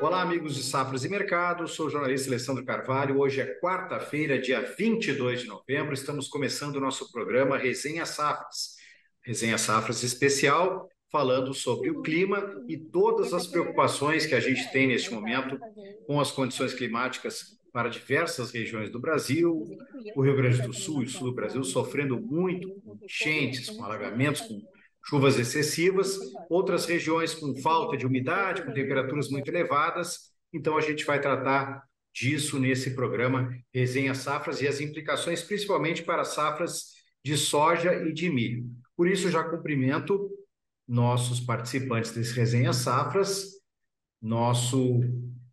Olá, amigos de Safras e Mercado, sou o jornalista Alessandro Carvalho. Hoje é quarta-feira, dia 22 de novembro, estamos começando o nosso programa Resenha Safras. Resenha Safras especial, falando sobre o clima e todas as preocupações que a gente tem neste momento com as condições climáticas para diversas regiões do Brasil. O Rio Grande do Sul e o sul do Brasil sofrendo muito com enchentes, com alagamentos, com chuvas excessivas, outras regiões com falta de umidade, com temperaturas muito elevadas. Então, a gente vai tratar disso nesse programa Resenha Safras e as implicações, principalmente para safras de soja e de milho. Por isso, já cumprimento nossos participantes desse Resenha Safras, nosso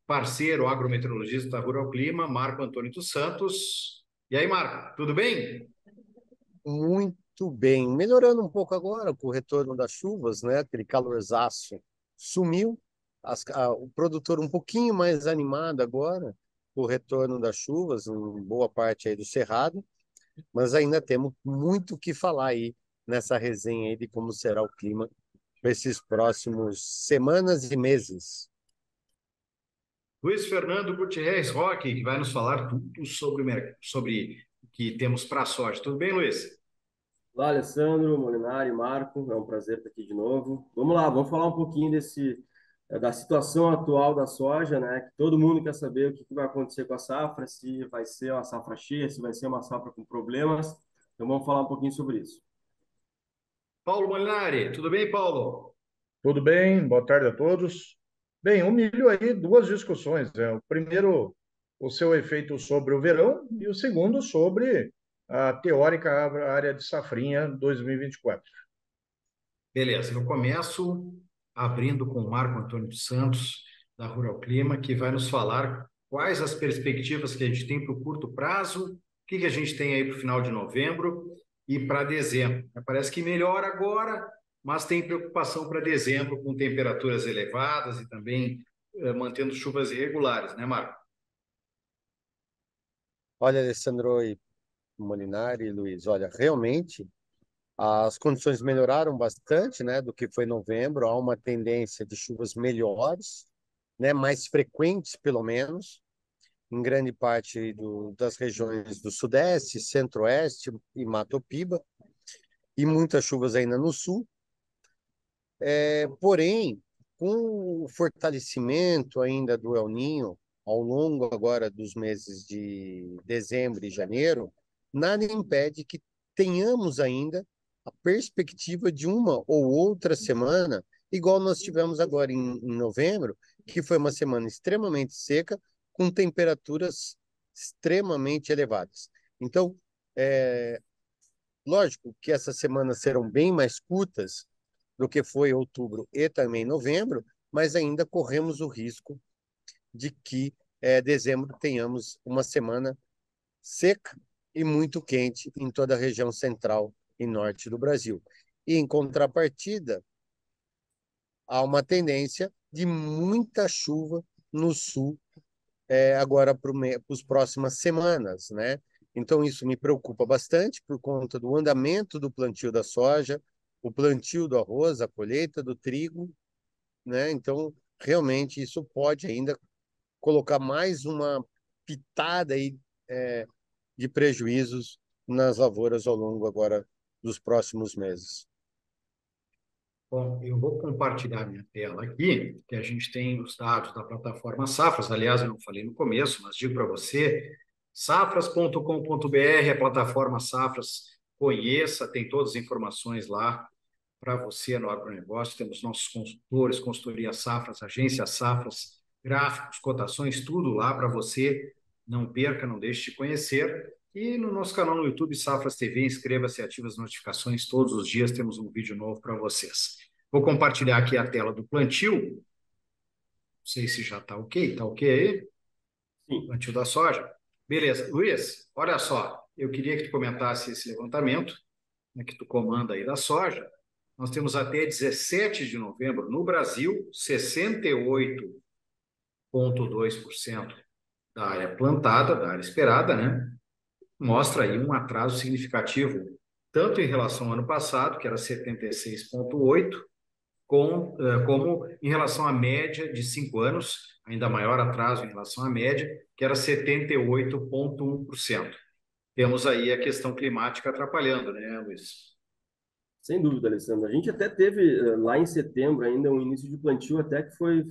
parceiro agrometeorologista da Rural Clima, Marco Antônio dos Santos. E aí, Marco, tudo bem? Muito bem. Melhorando um pouco agora com o retorno das chuvas, né? Aquele calorzaço sumiu. O produtor um pouquinho mais animado agora com o retorno das chuvas, em boa parte aí do Cerrado, mas ainda temos muito o que falar aí nessa resenha aí de como será o clima para esses próximos semanas e meses. Luiz Fernando Gutierrez Roque, que vai nos falar tudo sobre o que temos para a soja. Tudo bem, Luiz? Olá, Alessandro, Molinari, Marco, é um prazer estar aqui de novo. Vamos lá, vamos falar um pouquinho da situação atual da soja, né? Que todo mundo quer saber o que vai acontecer com a safra, se vai ser uma safra cheia, se vai ser uma safra com problemas. Então vamos falar um pouquinho sobre isso. Paulo Molinari, tudo bem, Paulo? Tudo bem? Boa tarde a todos. Bem, o milho aí, duas discussões. O primeiro, o seu efeito sobre o verão, e o segundo, sobre a teórica área de safrinha 2024. Beleza, eu começo abrindo com o Marco Antônio dos Santos, da Rural Clima, que vai nos falar quais as perspectivas que a gente tem para o curto prazo, o que a gente tem aí para o final de novembro e para dezembro. Parece que melhora agora, mas tem preocupação para dezembro, com temperaturas elevadas e também mantendo chuvas irregulares, né, Marco? Olha, Alessandro e Molinari e Luiz, olha, realmente as condições melhoraram bastante, né, do que foi em novembro. Há uma tendência de chuvas melhores, né, mais frequentes, pelo menos, em grande parte das regiões do Sudeste, Centro-Oeste e Mato Piba, e muitas chuvas ainda no Sul. Porém, com o fortalecimento ainda do El Niño ao longo agora dos meses de dezembro e janeiro, nada impede que tenhamos ainda a perspectiva de uma ou outra semana, igual nós tivemos agora em novembro, que foi uma semana extremamente seca, com temperaturas extremamente elevadas. Então, é, lógico que essas semanas serão bem mais curtas do que foi outubro e também novembro, mas ainda corremos o risco de que dezembro tenhamos uma semana seca e muito quente em toda a região central e norte do Brasil. E, em contrapartida, há uma tendência de muita chuva no sul agora para as próximas semanas, né? Então, isso me preocupa bastante por conta do andamento do plantio da soja, o plantio do arroz, a colheita do trigo, né? Então, realmente, isso pode ainda colocar mais uma pitada aí, de prejuízos nas lavouras ao longo agora dos próximos meses. Bom, eu vou compartilhar minha tela aqui, que a gente tem os dados da plataforma Safras. Aliás, eu não falei no começo, mas digo para você, safras.com.br, a plataforma Safras, conheça, tem todas as informações lá para você no agronegócio. Temos nossos consultores, consultoria Safras, agência Safras, gráficos, cotações, tudo lá para você. Não perca, não deixe de conhecer. E no nosso canal no YouTube, Safras TV, inscreva-se e ative as notificações. Todos os dias temos um vídeo novo para vocês. Vou compartilhar aqui a tela do plantio. Não sei se já está ok. Está ok aí? Sim. Plantio da soja. Beleza. Luiz, olha só. Eu queria que tu comentasse esse levantamento, né, que tu comanda aí da soja. Nós temos até 17 de novembro, no Brasil, 68,2% da área plantada, da área esperada, né? Mostra aí um atraso significativo, tanto em relação ao ano passado, que era 76,8%, como em relação à média de 5 anos, ainda maior atraso em relação à média, que era 78,1%. Temos aí a questão climática atrapalhando, né, Luiz? Sem dúvida, Alessandro. A gente até teve lá em setembro ainda um início de plantio até que foi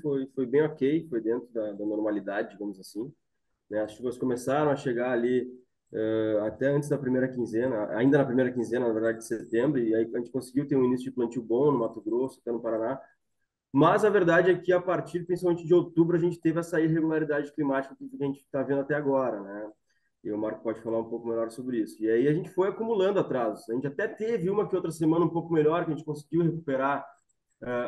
bem ok, foi dentro da normalidade, digamos assim, né? As chuvas começaram a chegar ali até antes da primeira quinzena, ainda na primeira quinzena, na verdade, de setembro, e aí a gente conseguiu ter um início de plantio bom no Mato Grosso, até no Paraná. Mas a verdade é que a partir, principalmente de outubro, a gente teve essa irregularidade climática que a gente está vendo até agora, né? E o Marco pode falar um pouco melhor sobre isso. E aí a gente foi acumulando atrasos. A gente até teve uma que outra semana um pouco melhor, que a gente conseguiu recuperar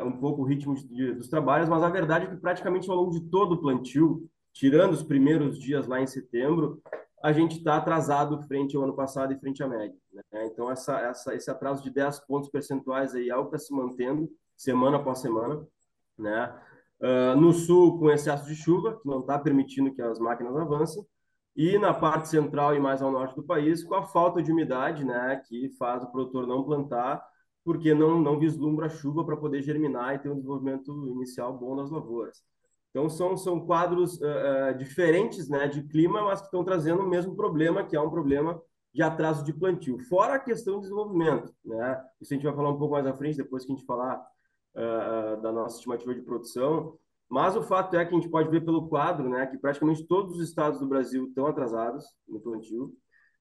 um pouco o ritmo dos trabalhos, mas a verdade é que praticamente ao longo de todo o plantio, tirando os primeiros dias lá em setembro, a gente está atrasado frente ao ano passado e frente à média, né? Então, esse atraso de 10 pontos percentuais aí é algo que está se mantendo semana após semana, né? No sul, com excesso de chuva, que não está permitindo que as máquinas avancem, e na parte central e mais ao norte do país, com a falta de umidade, né, que faz o produtor não plantar, porque não vislumbra chuva para poder germinar e ter um desenvolvimento inicial bom das lavouras. Então, são quadros diferentes, né, de clima, mas que estão trazendo o mesmo problema, que é um problema de atraso de plantio. Fora a questão do desenvolvimento, né? Isso a gente vai falar um pouco mais à frente, depois que a gente falar da nossa estimativa de produção. Mas o fato é que a gente pode ver pelo quadro, né, que praticamente todos os estados do Brasil estão atrasados no plantio,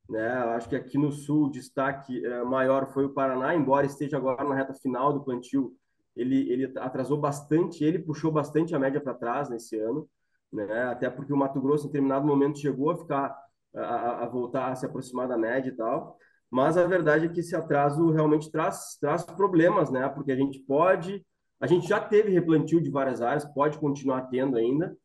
né? Acho que aqui no sul o destaque maior foi o Paraná, embora esteja agora na reta final do plantio, ele atrasou bastante, ele puxou bastante a média para trás nesse ano, né? Até porque o Mato Grosso em determinado momento chegou a ficar a voltar a se aproximar da média e tal. Mas a verdade é que esse atraso realmente traz problemas, né? Porque a gente já teve replantio de várias áreas, pode continuar tendo ainda,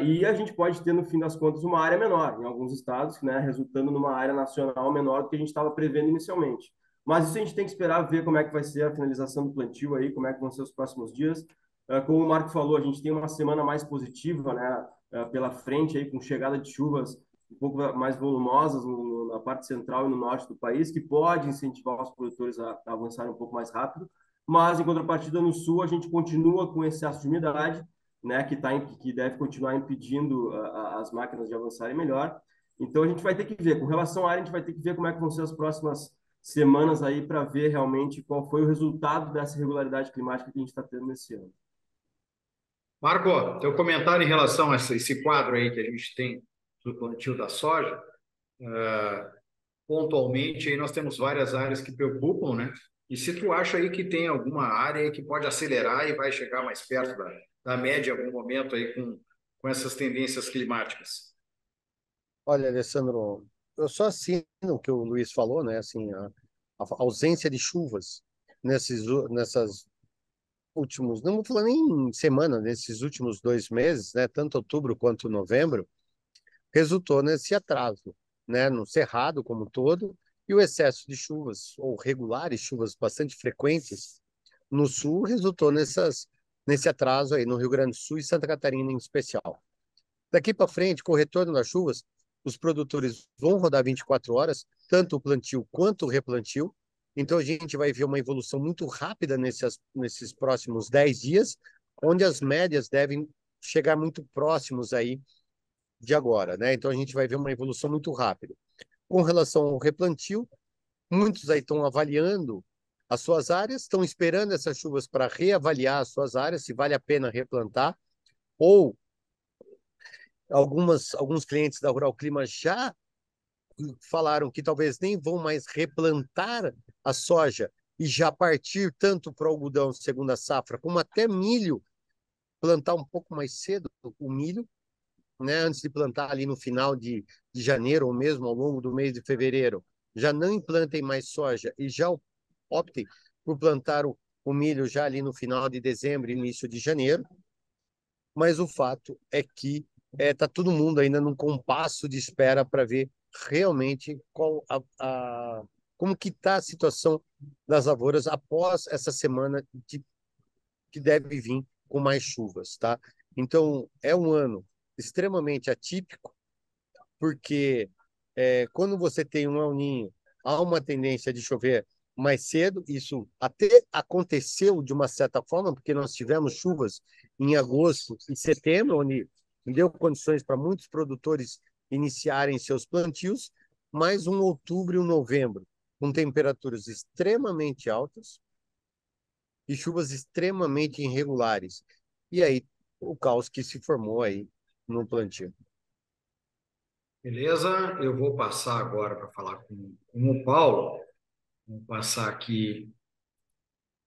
e a gente pode ter, no fim das contas, uma área menor, em alguns estados, né, resultando numa área nacional menor do que a gente estava prevendo inicialmente. Mas isso a gente tem que esperar ver como é que vai ser a finalização do plantio aí, como é que vão ser os próximos dias. Como o Marco falou, a gente tem uma semana mais positiva, né, pela frente aí, com chegada de chuvas um pouco mais volumosas na parte central e no norte do país, que pode incentivar os produtores a avançarem um pouco mais rápido. Mas, em contrapartida, no sul, a gente continua com excesso de umidade, né, que deve continuar impedindo as máquinas de avançarem melhor. Então, a gente vai ter que ver. Com relação à área, a gente vai ter que ver como é que vão ser as próximas semanas aí para ver realmente qual foi o resultado dessa irregularidade climática que a gente está tendo nesse ano. Marco, teu comentário em relação a esse quadro aí que a gente tem do plantio da soja, pontualmente aí nós temos várias áreas que preocupam, né? E se tu acha aí que tem alguma área aí que pode acelerar e vai chegar mais perto da média em algum momento aí com essas tendências climáticas? Olha, Alessandro, eu só assino o que o Luiz falou, né? Assim, a ausência de chuvas nessas últimos, não vou falar nem em semana, nesses últimos 2 meses, né? Tanto outubro quanto novembro, resultou nesse atraso, né? No Cerrado como um todo, e o excesso de chuvas, ou regulares chuvas bastante frequentes, no sul, resultou nesse atraso aí, no Rio Grande do Sul e Santa Catarina em especial. Daqui para frente, com o retorno das chuvas, os produtores vão rodar 24 horas, tanto o plantio quanto o replantio. Então, a gente vai ver uma evolução muito rápida nesses próximos 10 dias, onde as médias devem chegar muito próximos aí de agora, né? Então, a gente vai ver uma evolução muito rápida. Com relação ao replantio, muitos aí estão avaliando as suas áreas, estão esperando essas chuvas para reavaliar as suas áreas, se vale a pena replantar, ou alguns clientes da Rural Clima já falaram que talvez nem vão mais replantar a soja e já partir tanto para o algodão segunda safra, como até milho, plantar um pouco mais cedo o milho, né, antes de plantar ali no final de janeiro ou mesmo ao longo do mês de fevereiro. Já não implantem mais soja e já optem por plantar o milho já ali no final de dezembro, início de janeiro. Mas o fato é que está todo mundo ainda num compasso de espera para ver realmente como que está a situação das lavouras após essa semana que deve vir com mais chuvas, tá? Então, é um ano extremamente atípico, porque quando você tem um El Niño, há uma tendência de chover mais cedo. Isso até aconteceu de uma certa forma, porque nós tivemos chuvas em agosto e setembro, onde deu condições para muitos produtores iniciarem seus plantios, mais um outubro e um novembro, com temperaturas extremamente altas e chuvas extremamente irregulares. E aí, o caos que se formou aí no plantio. Beleza? Eu vou passar agora para falar com o Paulo. Vou passar aqui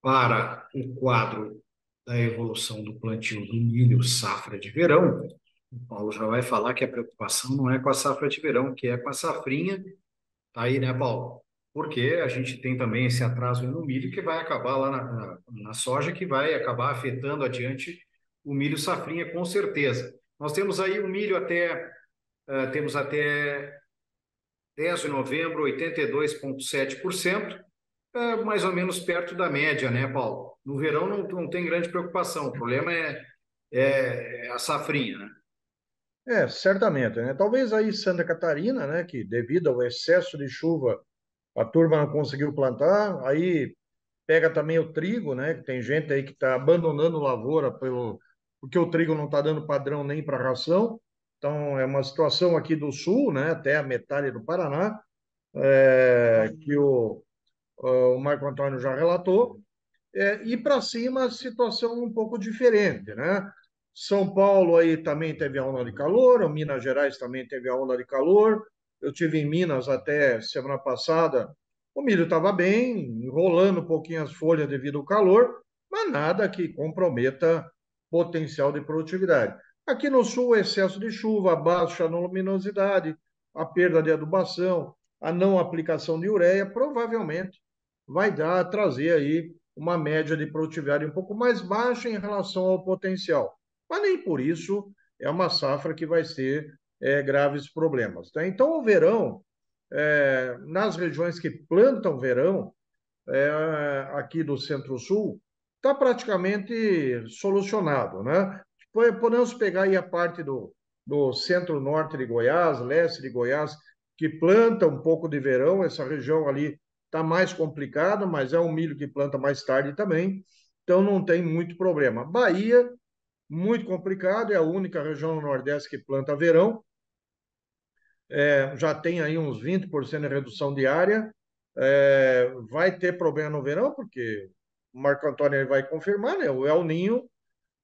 para o quadro da evolução do plantio do milho safra de verão. O Paulo já vai falar que a preocupação não é com a safra de verão, que é com a safrinha. Tá aí, né, Paulo? Porque a gente tem também esse atraso no milho que vai acabar lá na soja, que vai acabar afetando adiante o milho safrinha, com certeza. Nós temos aí o milho temos até 10 de novembro, 82,7%, mais ou menos perto da média, né, Paulo? No verão não tem grande preocupação, o problema é a safrinha, né? Certamente, né? Talvez aí Santa Catarina, né, que devido ao excesso de chuva, a turma não conseguiu plantar, aí pega também o trigo, né, que tem gente aí que está abandonando lavoura porque o trigo não está dando padrão nem para ração. Então, é uma situação aqui do sul, né, até a metade do Paraná, que o Marco Antônio já relatou. E para cima, a situação um pouco diferente, né? São Paulo aí também teve a onda de calor, o Minas Gerais também teve a onda de calor. Eu tive em Minas até semana passada. O milho estava bem, enrolando um pouquinho as folhas devido ao calor, mas nada que comprometa potencial de produtividade. Aqui no sul, excesso de chuva, baixa luminosidade, a perda de adubação, a não aplicação de ureia, provavelmente vai trazer aí uma média de produtividade um pouco mais baixa em relação ao potencial. Mas nem por isso é uma safra que vai ter graves problemas. Tá? Então, o verão, nas regiões que plantam verão, aqui do Centro-Sul, está praticamente solucionado. Né? Podemos pegar aí a parte do centro-norte de Goiás, leste de Goiás, que planta um pouco de verão, essa região ali está mais complicada, mas é um milho que planta mais tarde também, então não tem muito problema. Bahia, muito complicado, é a única região no Nordeste que planta verão, já tem aí uns 20% de redução de área, vai ter problema no verão, porque o Marco Antônio vai confirmar, né? O El Ninho,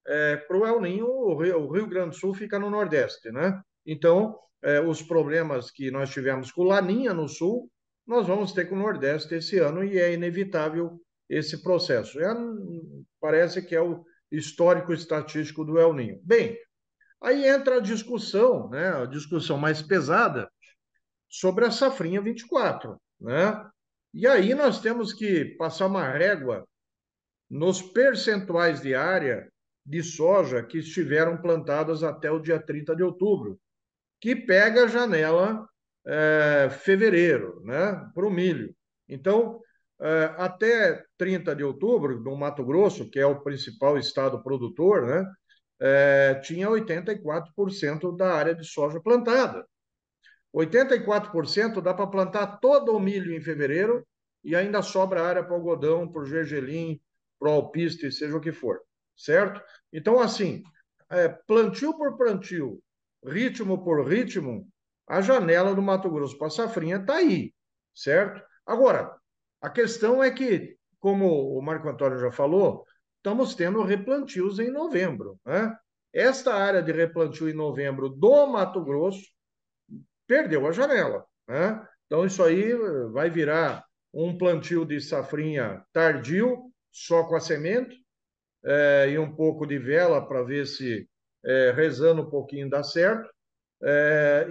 para o El Ninho, o Rio Grande do Sul fica no Nordeste, né? Então, os problemas que nós tivemos com Laninha no Sul, nós vamos ter com o Nordeste esse ano e é inevitável esse processo. Parece que é o histórico estatístico do El Ninho. Bem, aí entra a discussão, né? A discussão mais pesada sobre a safrinha 24, né? E aí nós temos que passar uma régua nos percentuais de área de soja que estiveram plantadas até o dia 30 de outubro, que pega a janela fevereiro, né, para o milho. Então, até 30 de outubro, no Mato Grosso, que é o principal estado produtor, né, tinha 84% da área de soja plantada. 84% dá para plantar todo o milho em fevereiro e ainda sobra área para algodão, para o gergelim, para o alpiste, seja o que for, certo? Então, assim, plantio por plantio, ritmo por ritmo, a janela do Mato Grosso para a safrinha está aí, certo? Agora, a questão é que, como o Marco Antônio já falou, estamos tendo replantios em novembro, né? Esta área de replantio em novembro do Mato Grosso perdeu a janela, né? Então, isso aí vai virar um plantio de safrinha tardio, só com a semente, e um pouco de vela para ver se rezando um pouquinho dá certo.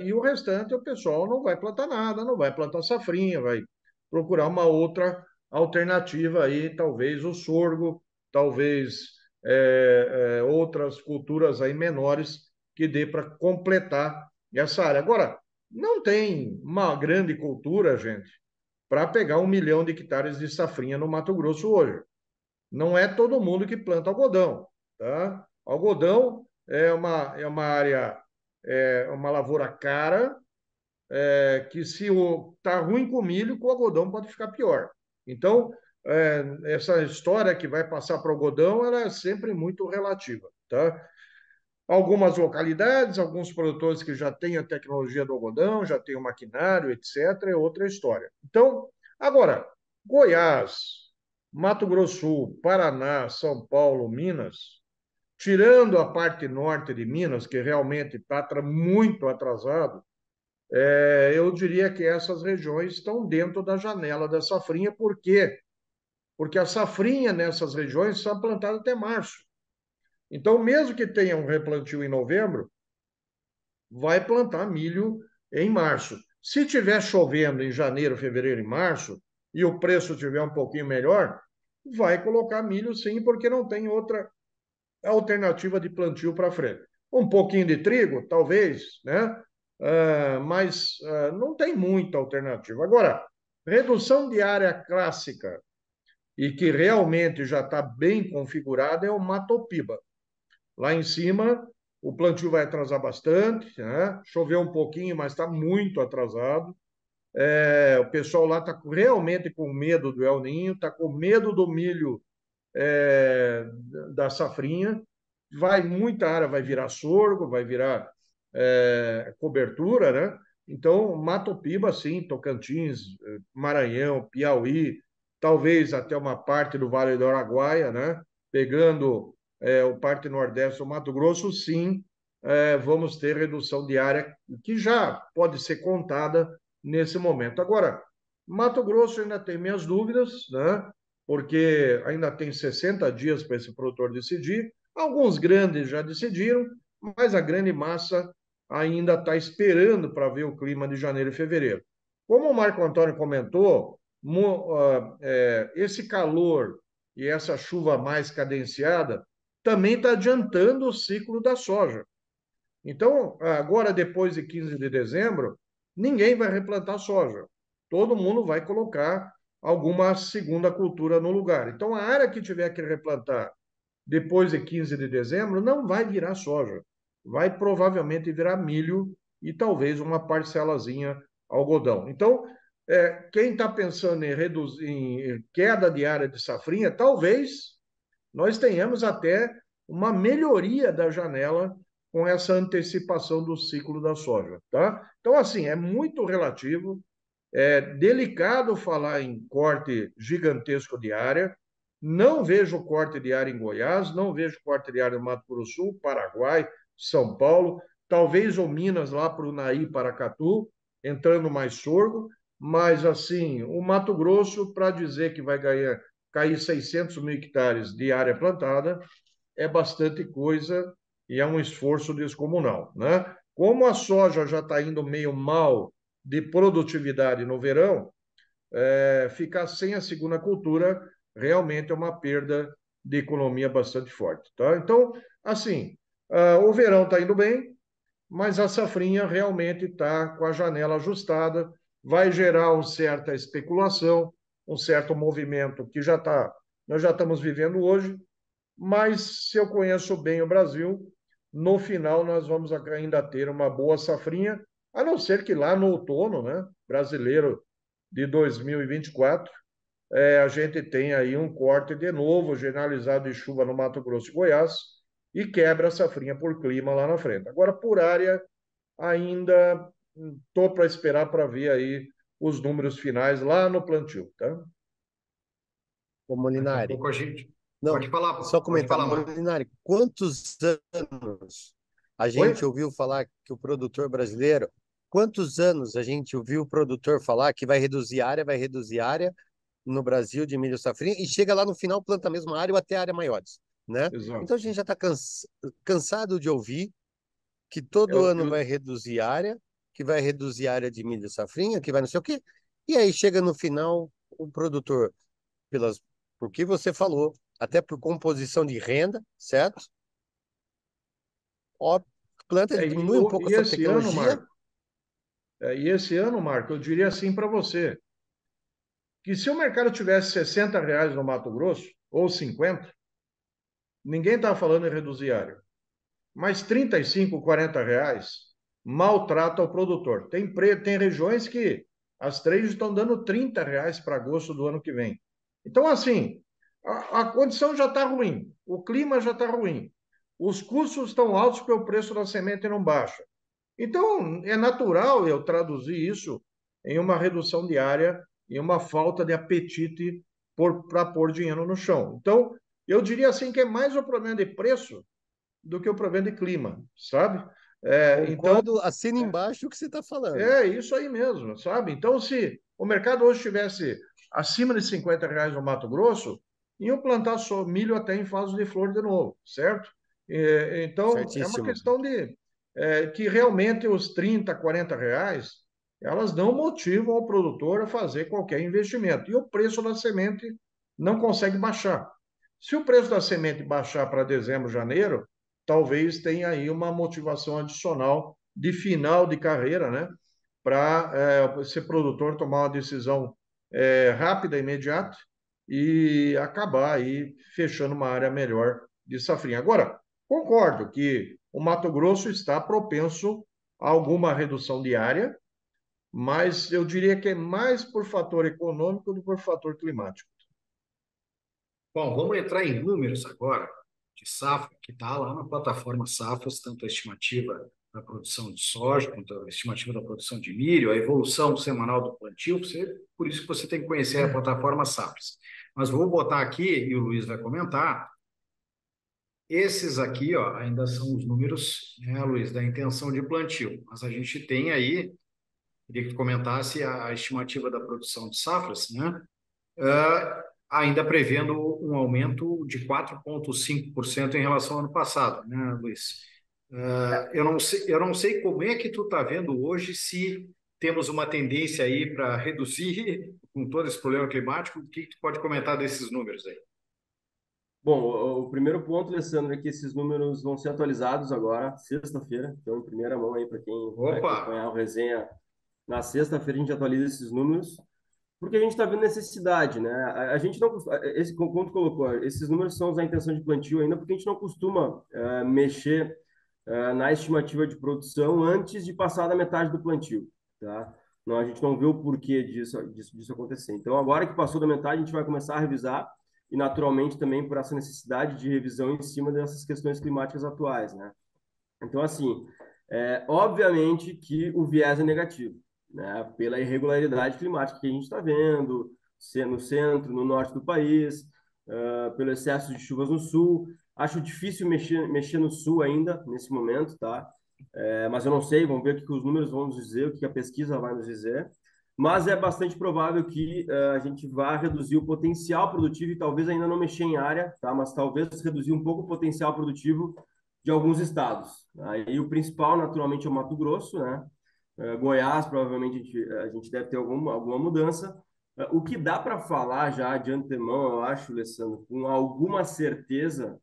E o restante, o pessoal não vai plantar nada, não vai plantar safrinha, vai procurar uma outra alternativa aí, talvez o sorgo, talvez outras culturas aí menores que dê para completar essa área. Agora, não tem uma grande cultura, gente, para pegar 1 milhão de hectares de safrinha no Mato Grosso hoje. Não é todo mundo que planta algodão, tá? Algodão é uma área, uma lavoura cara, que se tá ruim com o milho, com o algodão pode ficar pior. Então, essa história que vai passar para o algodão, ela é sempre muito relativa, tá? Algumas localidades, alguns produtores que já têm a tecnologia do algodão, já têm o maquinário, etc., é outra história. Então, agora, Goiás, Mato Grosso do Sul, Paraná, São Paulo, Minas, tirando a parte norte de Minas, que realmente está muito atrasado, eu diria que essas regiões estão dentro da janela da safrinha. Por quê? Porque a safrinha nessas regiões está plantada até março. Então, mesmo que tenha um replantio em novembro, vai plantar milho em março. Se tiver chovendo em janeiro, fevereiro e março, e o preço tiver um pouquinho melhor, vai colocar milho sim, porque não tem outra alternativa de plantio para frente. Um pouquinho de trigo, talvez, né? Mas não tem muita alternativa. Agora, redução de área clássica e que realmente já está bem configurada é o Matopiba. Lá em cima, o plantio vai atrasar bastante, né? Choveu um pouquinho, mas está muito atrasado. O pessoal lá está realmente com medo do El Ninho, está com medo do milho da safrinha. Muita área vai virar sorgo, vai virar cobertura, né? Então, Mato Piba, sim, Tocantins, Maranhão, Piauí, talvez até uma parte do Vale do Araguaia, né? Pegando o parte nordeste do Mato Grosso, sim, vamos ter redução de área que já pode ser contada nesse momento. Agora, Mato Grosso ainda tem minhas dúvidas, né? Porque ainda tem 60 dias para esse produtor decidir. Alguns grandes já decidiram, mas a grande massa ainda está esperando para ver o clima de janeiro e fevereiro. Como o Marco Antônio comentou, esse calor e essa chuva mais cadenciada também está adiantando o ciclo da soja. Então, agora, depois de 15 de dezembro, ninguém vai replantar soja. Todo mundo vai colocar alguma segunda cultura no lugar. Então, a área que tiver que replantar depois de 15 de dezembro não vai virar soja. Vai provavelmente virar milho e talvez uma parcelazinha algodão. Então, quem está pensando em reduzir, em queda de área de safrinha, talvez nós tenhamos até uma melhoria da janela com essa antecipação do ciclo da soja, tá? Então, assim, é muito relativo, é delicado falar em corte gigantesco de área. Não vejo corte de área em Goiás, não vejo corte de área no Mato Grosso do Sul, Paraguai, São Paulo, talvez o Minas lá para o Naí, Paracatu, entrando mais sorgo, mas assim, o Mato Grosso, para dizer que vai cair 600 mil hectares de área plantada, é bastante coisa e é um esforço descomunal, né? Como a soja já está indo meio mal de produtividade no verão, ficar sem a segunda cultura realmente é uma perda de economia bastante forte, tá? Então, assim, o verão está indo bem, mas a safrinha realmente está com a janela ajustada, vai gerar uma certa especulação, um certo movimento que nós já estamos vivendo hoje, mas se eu conheço bem o Brasil, no final nós vamos ainda ter uma boa safrinha, a não ser que lá no outono, né, brasileiro de 2024, a gente tenha aí um corte de novo generalizado de chuva no Mato Grosso e Goiás e quebra a safrinha por clima lá na frente. Agora, por área, ainda estou para esperar para ver aí os números finais lá no plantio, tá? Ô, Daqui a Molinari, pouco a gente. não, Pode falar, só pode comentar, falar, Marco. Molinari, quantos anos a Oi? gente ouviu falar que o produtor brasileiro, quantos anos a gente ouviu o produtor falar que vai reduzir área no Brasil de milho safrinha e chega lá no final planta a mesma área ou até área maiores, né? Exato. Então a gente já está cansado de ouvir que todo ano Eu, vai reduzir área, que vai reduzir área de milho safrinha, que vai não sei o quê. E aí chega no final o produtor, pelas, por que você falou, até por composição de renda, certo? Ó, planta, ele diminui um pouco a sua tecnologia. E esse ano, Marco, eu diria assim para você, que se o mercado tivesse R$ 60 no Mato Grosso, ou 50, ninguém estava falando em reduzir área. Mas 35, R$ 40 maltrata o produtor. Tem regiões que as três estão dando R$ 30 para agosto do ano que vem. Então, assim, a condição já está ruim, o clima já está ruim, os custos estão altos porque o preço da semente não baixa. Então, é natural eu traduzir isso em uma redução diária e uma falta de apetite para pôr dinheiro no chão. Então, eu diria assim que é mais o problema de preço do que o problema de clima, sabe? Então, Concordo, assina embaixo o que você está falando. é isso aí mesmo, sabe? Então, se o mercado hoje estivesse acima de R$ 50 no Mato Grosso, iam plantar só milho até em fase de flor de novo, certo? Então, é uma Certíssimo. questão de que realmente os R$ 30, R$ 40, elas não motivam o produtor a fazer qualquer investimento. E o preço da semente não consegue baixar. Se o preço da semente baixar para dezembro, janeiro, talvez tenha aí uma motivação adicional de final de carreira, né? Para ser produtor tomar uma decisão rápida, imediata e acabar aí fechando uma área melhor de safrinha. Agora, concordo que o Mato Grosso está propenso a alguma redução de área, mas eu diria que é mais por fator econômico do que por fator climático. Bom, vamos entrar em números agora de safra, que está lá na plataforma Safras, tanto a estimativa da produção de soja, quanto a estimativa da produção de milho, a evolução semanal do plantio, por isso que você tem que conhecer a plataforma Safras. Mas vou botar aqui, e o Luiz vai comentar, esses aqui, ó, ainda são os números, né, Luiz, da intenção de plantio, mas a gente tem aí, queria que comentasse a estimativa da produção de safras, né? Ainda prevendo um aumento de 4,5% em relação ao ano passado, né, Luiz? Eu não sei como é que tu está vendo hoje se temos uma tendência aí para reduzir com todo esse problema climático. O que tu pode comentar desses números aí? Bom, o primeiro ponto, Alessandro, é que esses números vão ser atualizados agora, sexta-feira. Então, em primeira mão aí, para quem vai Opa! acompanhar o resenha, na sexta-feira a gente atualiza esses números, porque a gente está vendo necessidade, né? A gente não, como tu colocou, esses números são da intenção de plantio ainda, porque a gente não costuma mexer na estimativa de produção antes de passar da metade do plantio, tá? Não, a gente não vê o porquê disso acontecer. Então, agora que passou da metade, a gente vai começar a revisar e, naturalmente, também por essa necessidade de revisão em cima dessas questões climáticas atuais, né? Então, assim, obviamente que o viés é negativo, né? Pela irregularidade climática que a gente está vendo, no centro, no norte do país, pelo excesso de chuvas no sul. Acho difícil mexer no sul ainda, nesse momento, tá? Mas eu não sei, vamos ver o que os números vão nos dizer, o que a pesquisa vai nos dizer. Mas é bastante provável que a gente vá reduzir o potencial produtivo e talvez ainda não mexer em área, tá? Mas talvez reduzir um pouco o potencial produtivo de alguns estados. Aí o principal, naturalmente, é o Mato Grosso, né? Goiás, provavelmente, a gente deve ter alguma mudança. O que dá para falar já de antemão, eu acho, Alessandro, com alguma certeza,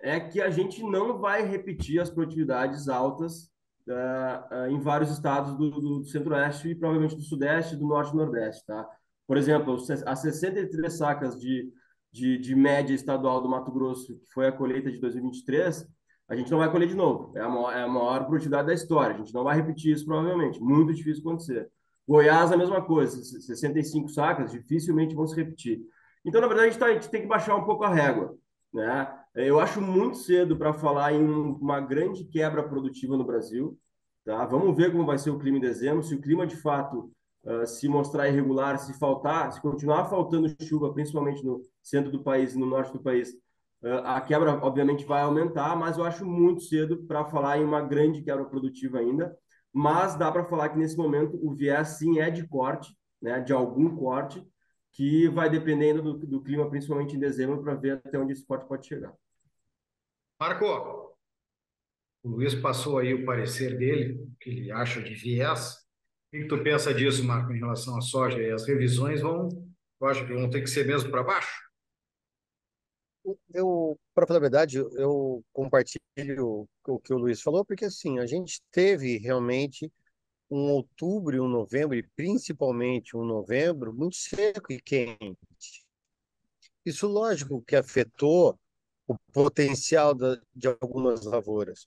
é que a gente não vai repetir as produtividades altas em vários estados do Centro-Oeste e provavelmente do Sudeste, do Norte e Nordeste, tá? Por exemplo, as 63 sacas de média estadual do Mato Grosso, que foi a colheita de 2023, a gente não vai colher de novo. É a maior produtividade da história. A gente não vai repetir isso, provavelmente. Muito difícil acontecer. Goiás, a mesma coisa. 65 sacas, dificilmente vão se repetir. Então, na verdade, a gente tem que baixar um pouco a régua, né? Eu acho muito cedo para falar em uma grande quebra produtiva no Brasil, tá? Vamos ver como vai ser o clima em dezembro. Se o clima de fato se mostrar irregular, se continuar faltando chuva, principalmente no centro do país e no norte do país, a quebra obviamente vai aumentar, mas eu acho muito cedo para falar em uma grande quebra produtiva ainda. Mas dá para falar que nesse momento o viés sim é de corte, né? De algum corte, que vai dependendo do clima, principalmente em dezembro, para ver até onde esse corte pode chegar. Marco, o Luiz passou aí o parecer dele, o que ele acha de viés. O que tu pensa disso, Marco, em relação à soja? E as revisões eu acho que vão ter que ser mesmo para baixo? Para falar a verdade, eu compartilho o que o Luiz falou, porque assim, a gente teve realmente um outubro e um novembro, e principalmente um novembro, muito seco e quente. Isso, lógico, que afetou o potencial de algumas lavouras.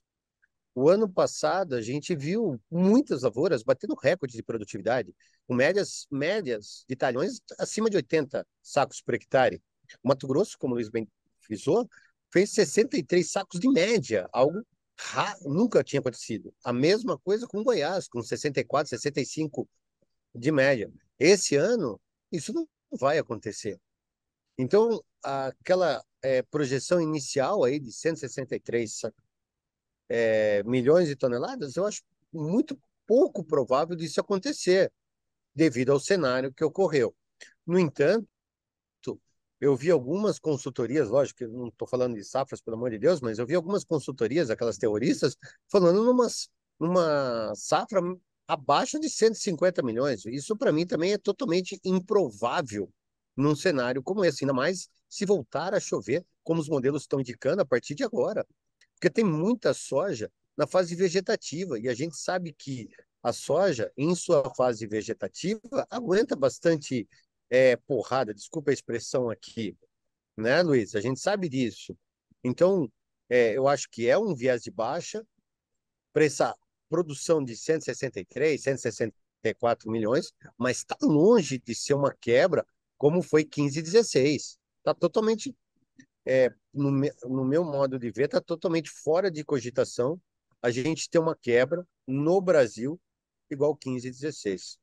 O ano passado, a gente viu muitas lavouras batendo recorde de produtividade, com médias de talhões acima de 80 sacos por hectare. O Mato Grosso, como o Luiz bem frisou, fez 63 sacos de média, algo nunca tinha acontecido. A mesma coisa com Goiás, com 64, 65 de média. Esse ano, isso não vai acontecer. Então, aquela projeção inicial aí de 163 milhões de toneladas, eu acho muito pouco provável disso acontecer, devido ao cenário que ocorreu. No entanto, eu vi algumas consultorias, lógico que eu não estou falando de safras, pelo amor de Deus, mas eu vi algumas consultorias, aquelas terroristas, falando numa safra abaixo de 150 milhões. Isso, para mim, também é totalmente improvável num cenário como esse, ainda mais se voltar a chover, como os modelos estão indicando a partir de agora. Porque tem muita soja na fase vegetativa, e a gente sabe que a soja, em sua fase vegetativa, aguenta bastante porrada, desculpa a expressão aqui, né, Luiz? A gente sabe disso. Então, eu acho que é um viés de baixa para essa produção de 163, 164 milhões, mas está longe de ser uma quebra como foi 15 e 16. Está totalmente no meu modo de ver, está totalmente fora de cogitação a gente ter uma quebra no Brasil igual 15 e 16.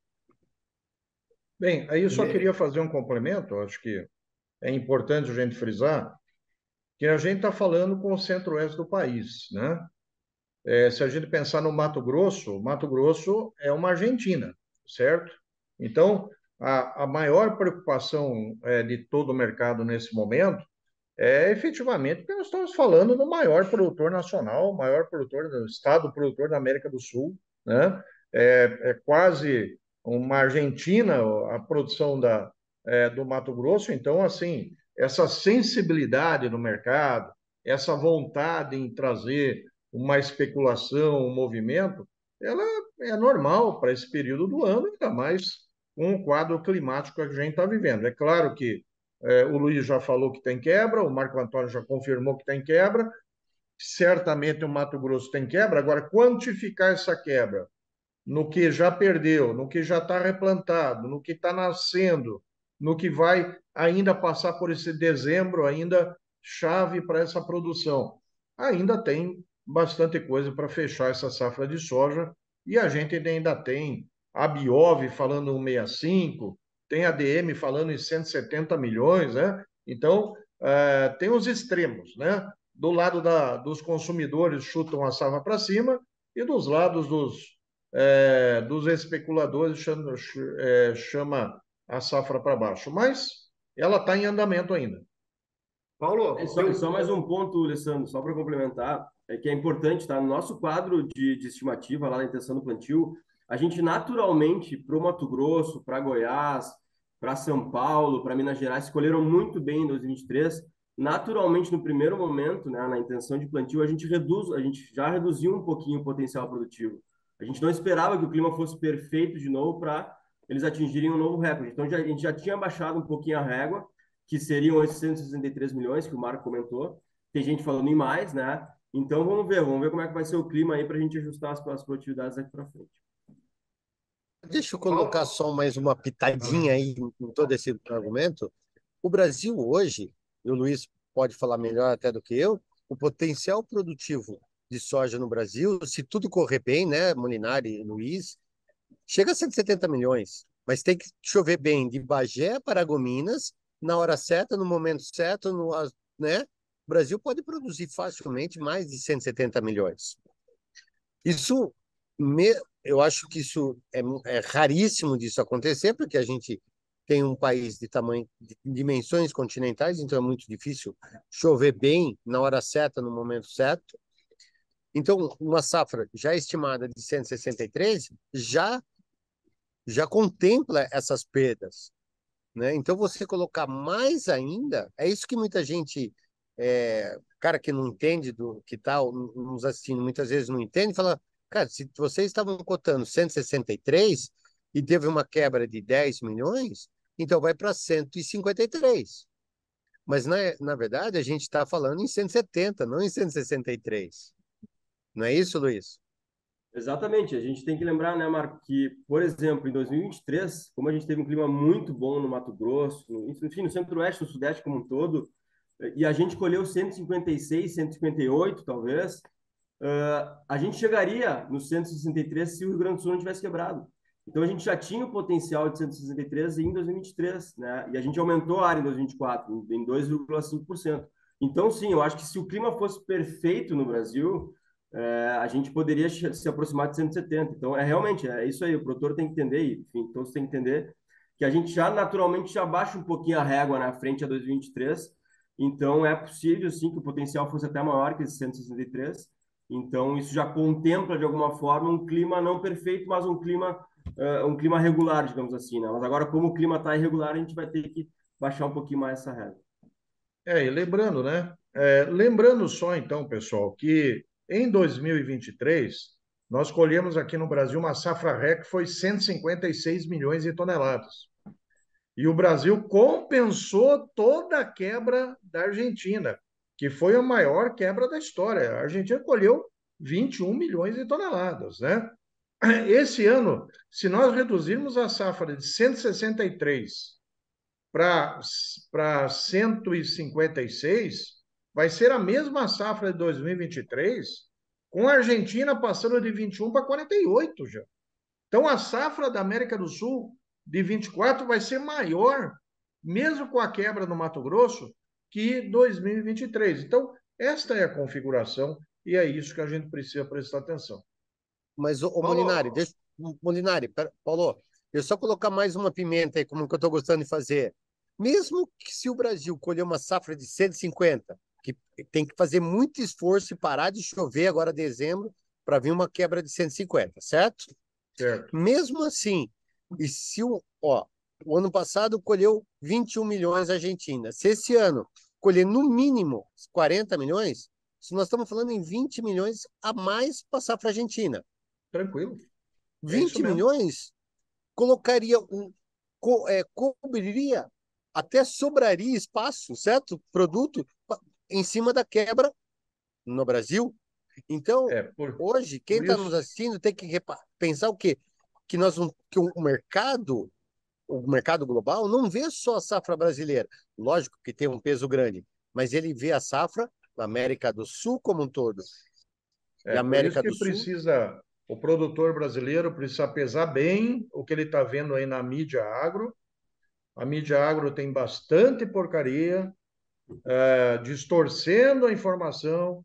Bem, aí eu só queria fazer um complemento, acho que é importante a gente frisar, que a gente está falando com o centro-oeste do país, né? Se a gente pensar no Mato Grosso, o Mato Grosso é uma Argentina, certo? Então, a maior preocupação de todo o mercado nesse momento é efetivamente que nós estamos falando do maior produtor nacional, o maior produtor do estado produtor da América do Sul, né? É quase uma Argentina a produção do Mato Grosso. Então, assim, essa sensibilidade do mercado, essa vontade em trazer uma especulação, um movimento, ela é normal para esse período do ano, ainda mais com o quadro climático que a gente está vivendo. É claro que o Luiz já falou que tem quebra, o Marco Antônio já confirmou que tem quebra, certamente o Mato Grosso tem quebra. Agora, quantificar essa quebra no que já perdeu, no que já está replantado, no que está nascendo, no que vai ainda passar por esse dezembro, ainda chave para essa produção. Ainda tem bastante coisa para fechar essa safra de soja e a gente ainda tem a Biov falando 165, tem a DM falando em 170 milhões, né? Então, tem os extremos, né? Do lado dos consumidores chutam a safra para cima e dos lados dos especuladores chama a safra para baixo, mas ela está em andamento ainda. E Paulo, só mais um ponto, Alessandro, só para complementar, é que é importante, tá? No nosso quadro de estimativa lá na intenção do plantio, a gente naturalmente, para o Mato Grosso, para Goiás, para São Paulo, para Minas Gerais, escolheram muito bem em 2023. Naturalmente, no primeiro momento, né, na intenção de plantio, a gente já reduziu um pouquinho o potencial produtivo. A gente não esperava que o clima fosse perfeito de novo para eles atingirem um novo recorde. Então, a gente já tinha baixado um pouquinho a régua, que seriam esses 163 milhões que o Marco comentou. Tem gente falando em mais, né? Então vamos ver como é que vai ser o clima aí para a gente ajustar as produtividades daqui para frente. Deixa eu colocar Paulo, só mais uma pitadinha aí em todo esse argumento. O Brasil hoje, e o Luiz pode falar melhor até do que eu, o potencial produtivo de soja no Brasil, se tudo correr bem, né, Molinari e Luiz, chega a 170 milhões, mas tem que chover bem de Bagé a Paragominas, na hora certa, no momento certo, né? O Brasil pode produzir facilmente mais de 170 milhões. Isso, eu acho que isso é raríssimo disso acontecer, porque a gente tem um país de tamanho, de dimensões continentais, então é muito difícil chover bem na hora certa, no momento certo. Então, uma safra já estimada de 163 já contempla essas perdas, né? Então, você colocar mais ainda, é isso que muita gente, cara que não entende do que tal, nos assistindo, muitas vezes não entende, fala, cara, se vocês estavam cotando 163 e teve uma quebra de 10 milhões, então vai para 153. Mas, na verdade, a gente está falando em 170, não em 163. Não é isso, Luiz? Exatamente, a gente tem que lembrar, né, Marco, que, por exemplo, em 2023, como a gente teve um clima muito bom no Mato Grosso, enfim, no Centro-Oeste, no Sudeste como um todo, e a gente colheu 156, 158, talvez, a gente chegaria no 163 se o Rio Grande do Sul não tivesse quebrado. Então a gente já tinha o potencial de 163 em 2023, né? E a gente aumentou a área em 2024 em 2,5%. Então, sim, eu acho que se o clima fosse perfeito no Brasil, a gente poderia se aproximar de 170. Então, realmente, é isso aí. O produtor tem que entender, e, enfim, todos têm que entender que a gente já naturalmente já baixa um pouquinho a régua na frente a 2023. Então, é possível, sim, que o potencial fosse até maior que esse 163. Então, isso já contempla, de alguma forma, um clima não perfeito, mas um clima regular, digamos assim, né? Mas agora, como o clima está irregular, a gente vai ter que baixar um pouquinho mais essa régua. E lembrando, né? Lembrando só, então, pessoal, que em 2023, nós colhemos aqui no Brasil uma safra ré que foi 156 milhões de toneladas. E o Brasil compensou toda a quebra da Argentina, que foi a maior quebra da história. A Argentina colheu 21 milhões de toneladas, né? Esse ano, se nós reduzirmos a safra de 163 para 156, vai ser a mesma safra de 2023, com a Argentina passando de 21 para 48 já. Então, a safra da América do Sul de 24 vai ser maior, mesmo com a quebra no Mato Grosso, que 2023. Então, esta é a configuração e é isso que a gente precisa prestar atenção. Mas, ô Molinari, Paulo, deixa. Molinari, Paulo, eu só colocar mais uma pimenta aí, como que eu estou gostando de fazer. Mesmo que se o Brasil colher uma safra de 150, que tem que fazer muito esforço e parar de chover agora em dezembro para vir uma quebra de 150, certo? Certo. Mesmo assim, e se o ano passado colheu 21 milhões a Argentina. Se esse ano colher no mínimo 40 milhões, se nós estamos falando em 20 milhões a mais passar para a Argentina. Tranquilo. É isso 20 mesmo. milhões colocaria cobriria, até sobraria espaço, certo? Produto em cima da quebra no Brasil. Então, É, por, hoje, quem por está nos isso. assistindo tem que pensar o quê? Que nós que o mercado global não vê só a safra brasileira. Lógico que tem um peso grande, mas ele vê a safra da América do Sul como um todo. E a Por isso América que do Sul, precisa, o produtor brasileiro precisa pesar bem o que ele está vendo aí na mídia agro. A mídia agro tem bastante porcaria, distorcendo a informação.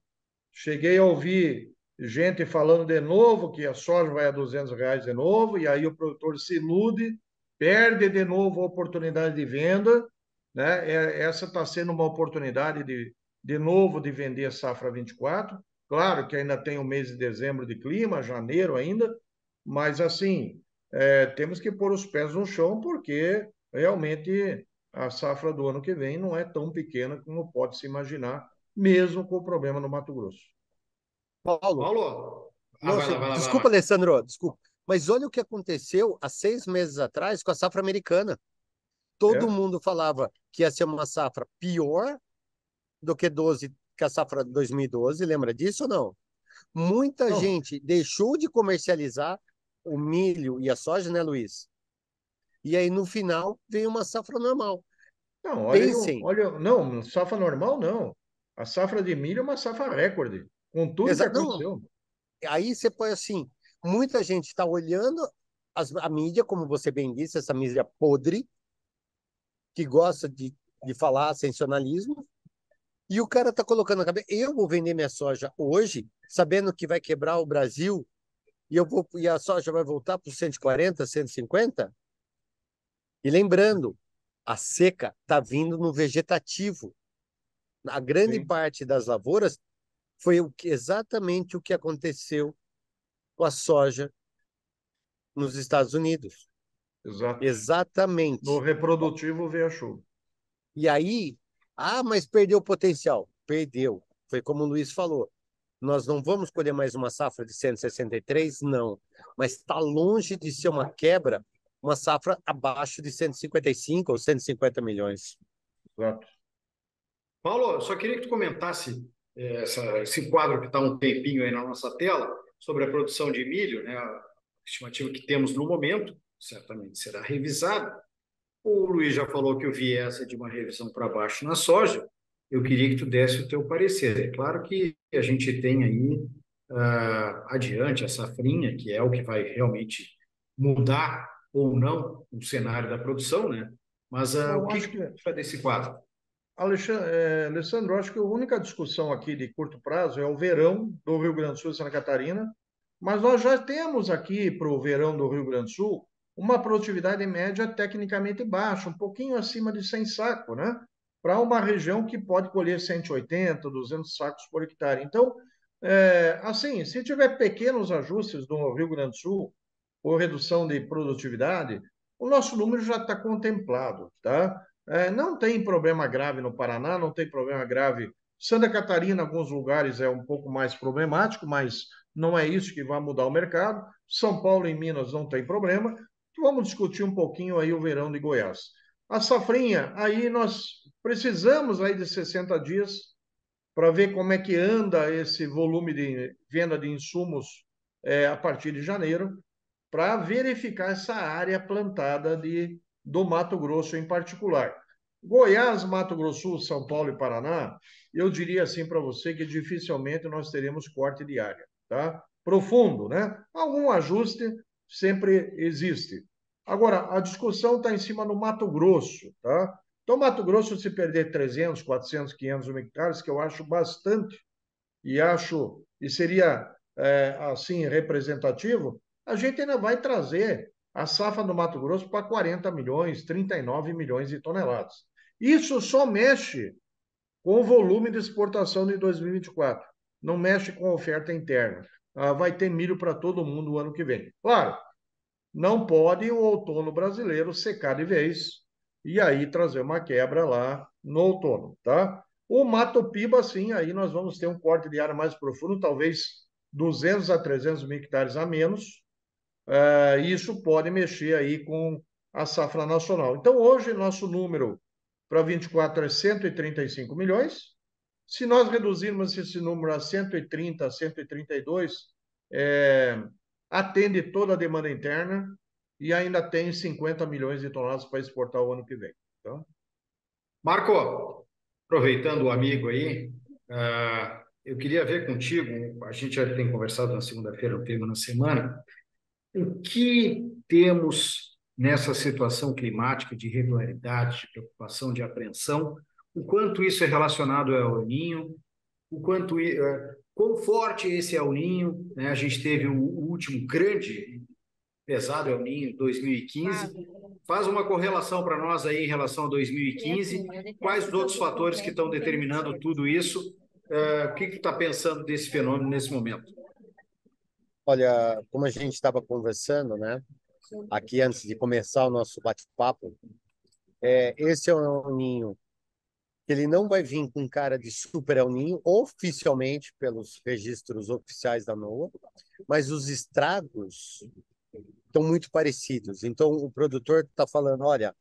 Cheguei a ouvir gente falando de novo que a soja vai a R$ 200 de novo, e aí o produtor se ilude, perde de novo a oportunidade de venda, né? Essa está sendo uma oportunidade de novo de vender a safra 24. Claro que ainda tem o mês de dezembro de clima, janeiro ainda, mas assim, temos que pôr os pés no chão, porque realmente a safra do ano que vem não é tão pequena como pode se imaginar, mesmo com o problema no Mato Grosso. Paulo, Paulo, não, vai lá, vai lá, desculpa, Marco. Alessandro, desculpa, mas olha o que aconteceu há 6 meses atrás com a safra americana. Todo É? mundo falava que ia ser uma safra pior do que 12, que a safra de 2012, lembra disso ou não? Muita Não, gente deixou de comercializar o milho e a soja, né, Luiz? E aí, no final, veio uma safra normal. não, olha aí, Pensem, não, safra normal não. A safra de milho é uma safra recorde, com tudo que não, aconteceu. aí você põe assim, muita gente está olhando a mídia, como você bem disse, essa mídia podre, que gosta de falar sensacionalismo, e o cara está colocando na cabeça, eu vou vender minha soja hoje, sabendo que vai quebrar o Brasil, e a soja vai voltar para os 140, 150? E lembrando, a seca está vindo no vegetativo. A grande Sim, parte das lavouras foi exatamente o que aconteceu com a soja nos Estados Unidos. exato. No Exatamente. reprodutivo veio a chuva. E aí, mas perdeu o potencial. Perdeu. Foi como o Luiz falou. Nós não vamos colher mais uma safra de 163? Não. Mas está longe de ser uma quebra, uma safra abaixo de 155 ou 150 milhões. Exato. Paulo, eu só queria que tu comentasse esse quadro que está um tempinho aí na nossa tela, sobre a produção de milho, né, a estimativa que temos no momento, certamente será revisada. O Luiz já falou que o viés é de uma revisão para baixo na soja. Eu queria que tu desse o teu parecer. É claro que a gente tem aí adiante a safrinha, que é o que vai realmente mudar ou não o cenário da produção, né? Mas o Bom, que acho que que, tu acha desse quadro? Alessandro, acho que a única discussão aqui de curto prazo é o verão do Rio Grande do Sul e Santa Catarina, mas nós já temos aqui para o verão do Rio Grande do Sul uma produtividade média tecnicamente baixa, um pouquinho acima de 100 sacos, né? Para uma região que pode colher 180, 200 sacos por hectare. Então, assim, se tiver pequenos ajustes no Rio Grande do Sul, ou redução de produtividade, o nosso número já está contemplado, tá? Não tem problema grave no Paraná, não tem problema grave. Santa Catarina, em alguns lugares, é um pouco mais problemático, mas não é isso que vai mudar o mercado. São Paulo e Minas não tem problema. Vamos discutir um pouquinho aí o verão de Goiás. A safrinha, aí nós precisamos aí de 60 dias para ver como é que anda esse volume de venda de insumos a partir de janeiro, para verificar essa área plantada do Mato Grosso em particular. Goiás, Mato Grosso, São Paulo e Paraná, eu diria assim para você que dificilmente nós teremos corte de área, tá? Profundo, né? Algum ajuste sempre existe. Agora, a discussão está em cima do Mato Grosso, tá? Então, Mato Grosso, se perder 300, 400, 500 hectares, que eu acho bastante, e seria assim representativo, a gente ainda vai trazer a safra do Mato Grosso para 40 milhões, 39 milhões de toneladas. Isso só mexe com o volume de exportação de 2024, não mexe com a oferta interna. Vai ter milho para todo mundo o ano que vem. Claro, não pode o outono brasileiro secar de vez e aí trazer uma quebra lá no outono, tá? O Mato Piba, sim, aí nós vamos ter um corte de área mais profundo, talvez 200 a 300 mil hectares a menos. Isso pode mexer aí com a safra nacional. Então, hoje, nosso número para 24 é 135 milhões. Se nós reduzirmos esse número a 130, 132, é, atende toda a demanda interna e ainda tem 50 milhões de toneladas para exportar o ano que vem. Então, Marco, aproveitando o amigo aí, eu queria ver contigo, a gente já tem conversado na segunda-feira, o tema na semana, o que temos nessa situação climática de irregularidade, de preocupação, de apreensão, o quanto isso é relacionado ao El Ninho, quão forte esse El Ninho, né? A gente teve o último grande, pesado El Ninho, 2015. Faz uma correlação para nós aí em relação a 2015. Quais os outros fatores que estão determinando tudo isso? O que tu está pensando desse fenômeno nesse momento? Olha, como a gente estava conversando, né, aqui antes de começar o nosso bate-papo, esse é um El Ninho que ele não vai vir com cara de super El Ninho, oficialmente, pelos registros oficiais da NOAA, mas os estragos estão muito parecidos. Então, o produtor está falando, olha,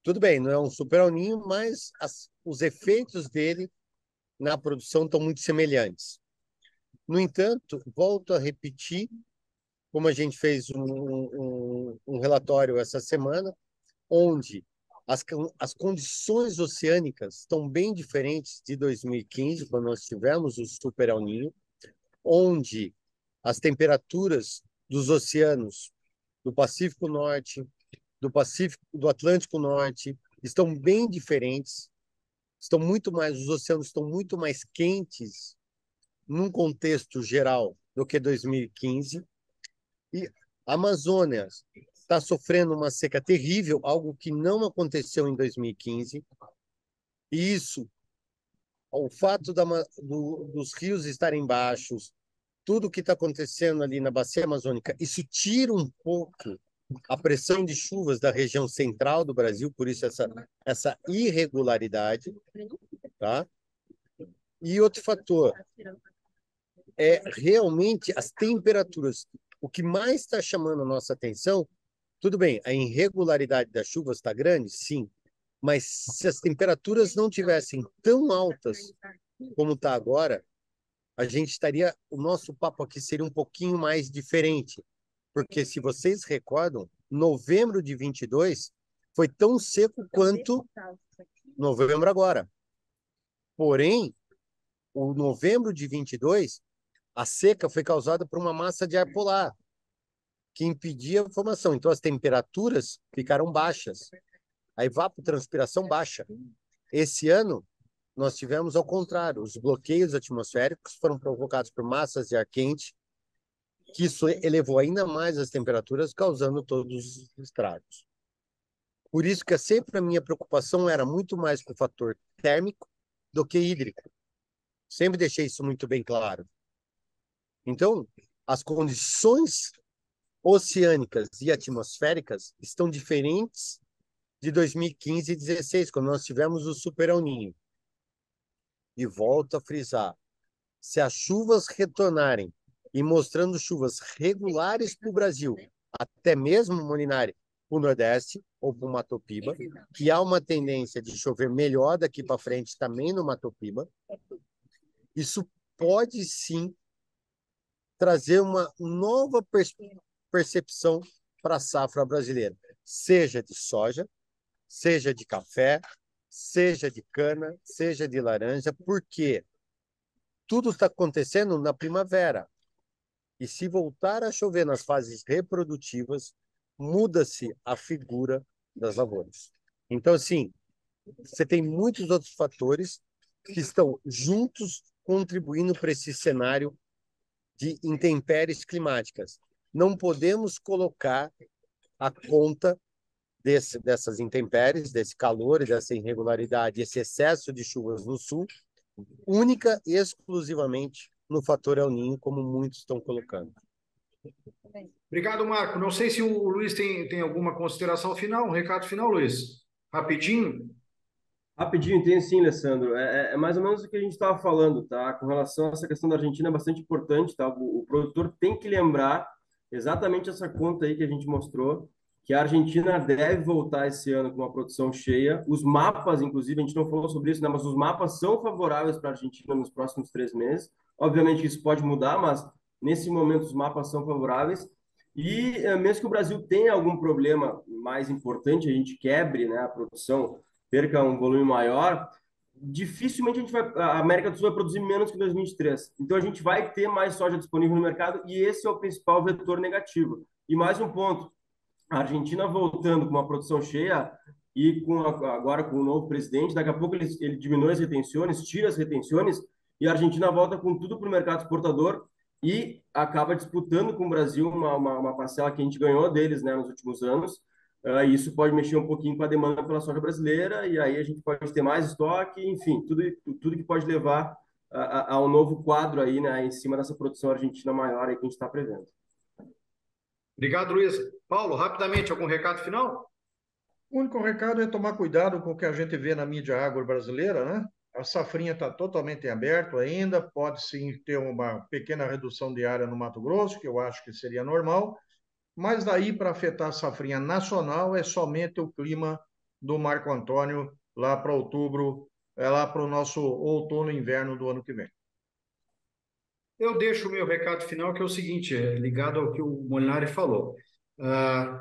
tudo bem, não é um super El Ninho, mas os efeitos dele na produção estão muito semelhantes. No entanto, volto a repetir, como a gente fez um relatório essa semana, onde as condições oceânicas estão bem diferentes de 2015, quando nós tivemos o Super El Niño, onde as temperaturas dos oceanos do Pacífico Norte, do Atlântico Norte, estão bem diferentes, os oceanos estão muito mais quentes num contexto geral do que 2015, e a Amazônia está sofrendo uma seca terrível, algo que não aconteceu em 2015. E isso, o fato dos rios estarem baixos, tudo que está acontecendo ali na bacia amazônica, isso tira um pouco a pressão de chuvas da região central do Brasil, por isso essa irregularidade, tá? E outro fator é realmente as temperaturas. O que mais está chamando a nossa atenção, tudo bem, a irregularidade das chuvas está grande, sim, mas se as temperaturas não tivessem tão altas como está agora, o nosso papo aqui seria um pouquinho mais diferente, porque se vocês recordam, novembro de 22 foi tão seco quanto novembro agora. Porém, o novembro de 22, a seca foi causada por uma massa de ar polar, que impedia a formação. Então, as temperaturas ficaram baixas. A evapotranspiração baixa. Esse ano, nós tivemos ao contrário. Os bloqueios atmosféricos foram provocados por massas de ar quente, que isso elevou ainda mais as temperaturas, causando todos os estragos. Por isso que sempre a minha preocupação era muito mais com o fator térmico do que hídrico. Sempre deixei isso muito bem claro. Então, as condições oceânicas e atmosféricas estão diferentes de 2015 e 2016, quando nós tivemos o Super El Niño. E volto a frisar, se as chuvas retornarem e mostrando chuvas regulares para o Brasil, até mesmo, Molinari, para o Nordeste ou para o Mato Piba, que há uma tendência de chover melhor daqui para frente também no Mato Piba, isso pode sim trazer uma nova percepção para a safra brasileira, seja de soja, seja de café, seja de cana, seja de laranja, porque tudo está acontecendo na primavera. E se voltar a chover nas fases reprodutivas, muda-se a figura das lavouras. Então, assim, você tem muitos outros fatores que estão juntos contribuindo para esse cenário de intempéries climáticas. Não podemos colocar a conta dessas intempéries, desse calor e dessa irregularidade, esse excesso de chuvas no sul, única e exclusivamente no fator El Niño, como muitos estão colocando. Obrigado, Marco. Não sei se o Luiz tem alguma consideração final, um recado final, Luiz. Rapidinho. Rapidinho, tem sim, Alessandro. É mais ou menos o que a gente estava falando, tá? Com relação a essa questão da Argentina, é bastante importante, tá? O produtor tem que lembrar exatamente essa conta aí que a gente mostrou, que a Argentina deve voltar esse ano com uma produção cheia. Os mapas, inclusive, a gente não falou sobre isso, né? Mas os mapas são favoráveis para a Argentina nos próximos 3 meses. Obviamente, isso pode mudar, mas nesse momento os mapas são favoráveis. E mesmo que o Brasil tenha algum problema mais importante, a gente quebre, né, a produção, perca um volume maior, dificilmente a América do Sul vai produzir menos que 2023. Então a gente vai ter mais soja disponível no mercado e esse é o principal vetor negativo. E mais um ponto, a Argentina voltando com uma produção cheia e agora com o novo presidente, daqui a pouco ele diminui as retenções, tira as retenções e a Argentina volta com tudo para o mercado exportador e acaba disputando com o Brasil uma parcela que a gente ganhou deles, né, nos últimos anos. Isso pode mexer um pouquinho com a demanda pela soja brasileira e aí a gente pode ter mais estoque, enfim, tudo que pode levar a um novo quadro aí, né, em cima dessa produção argentina maior aí que a gente está prevendo. Obrigado, Luiz. Paulo, rapidamente, algum recado final? O único recado é tomar cuidado com o que a gente vê na mídia agro brasileira, né? A safrinha está totalmente em aberto ainda, pode sim ter uma pequena redução de área no Mato Grosso, que eu acho que seria normal, mas daí para afetar a safrinha nacional é somente o clima do Marco Antônio lá para outubro, lá para o nosso outono e inverno do ano que vem. Eu deixo o meu recado final, que é o seguinte, ligado ao que o Molinari falou.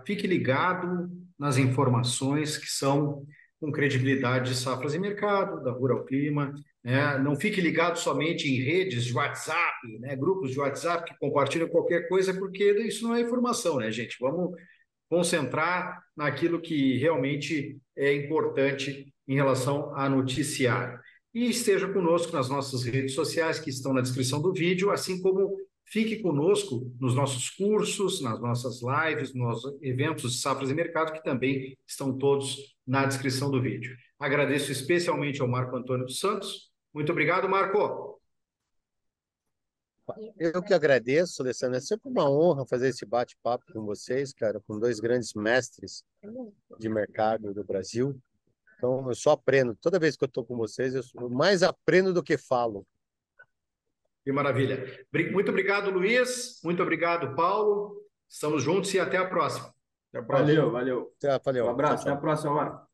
Fique ligado nas informações que são com credibilidade de Safras e Mercado, da Rural Clima, né? Não fique ligado somente em redes de WhatsApp, né? Grupos de WhatsApp que compartilham qualquer coisa, porque isso não é informação, né, gente? Vamos concentrar naquilo que realmente é importante em relação a noticiário. E esteja conosco nas nossas redes sociais, que estão na descrição do vídeo, assim como fique conosco nos nossos cursos, nas nossas lives, nos eventos de Safras e Mercado, que também estão todos na descrição do vídeo. Agradeço especialmente ao Marco Antônio dos Santos. Muito obrigado, Marco. Eu que agradeço, Alessandro. É sempre uma honra fazer esse bate-papo com vocês, cara, com dois grandes mestres de mercado do Brasil. Então, eu só aprendo. Toda vez que eu estou com vocês, eu mais aprendo do que falo. Que maravilha. Muito obrigado, Luiz. Muito obrigado, Paulo. Estamos juntos e até a próxima. Valeu, valeu. Valeu. Um abraço, Tchau, tchau. até a próxima, Marco.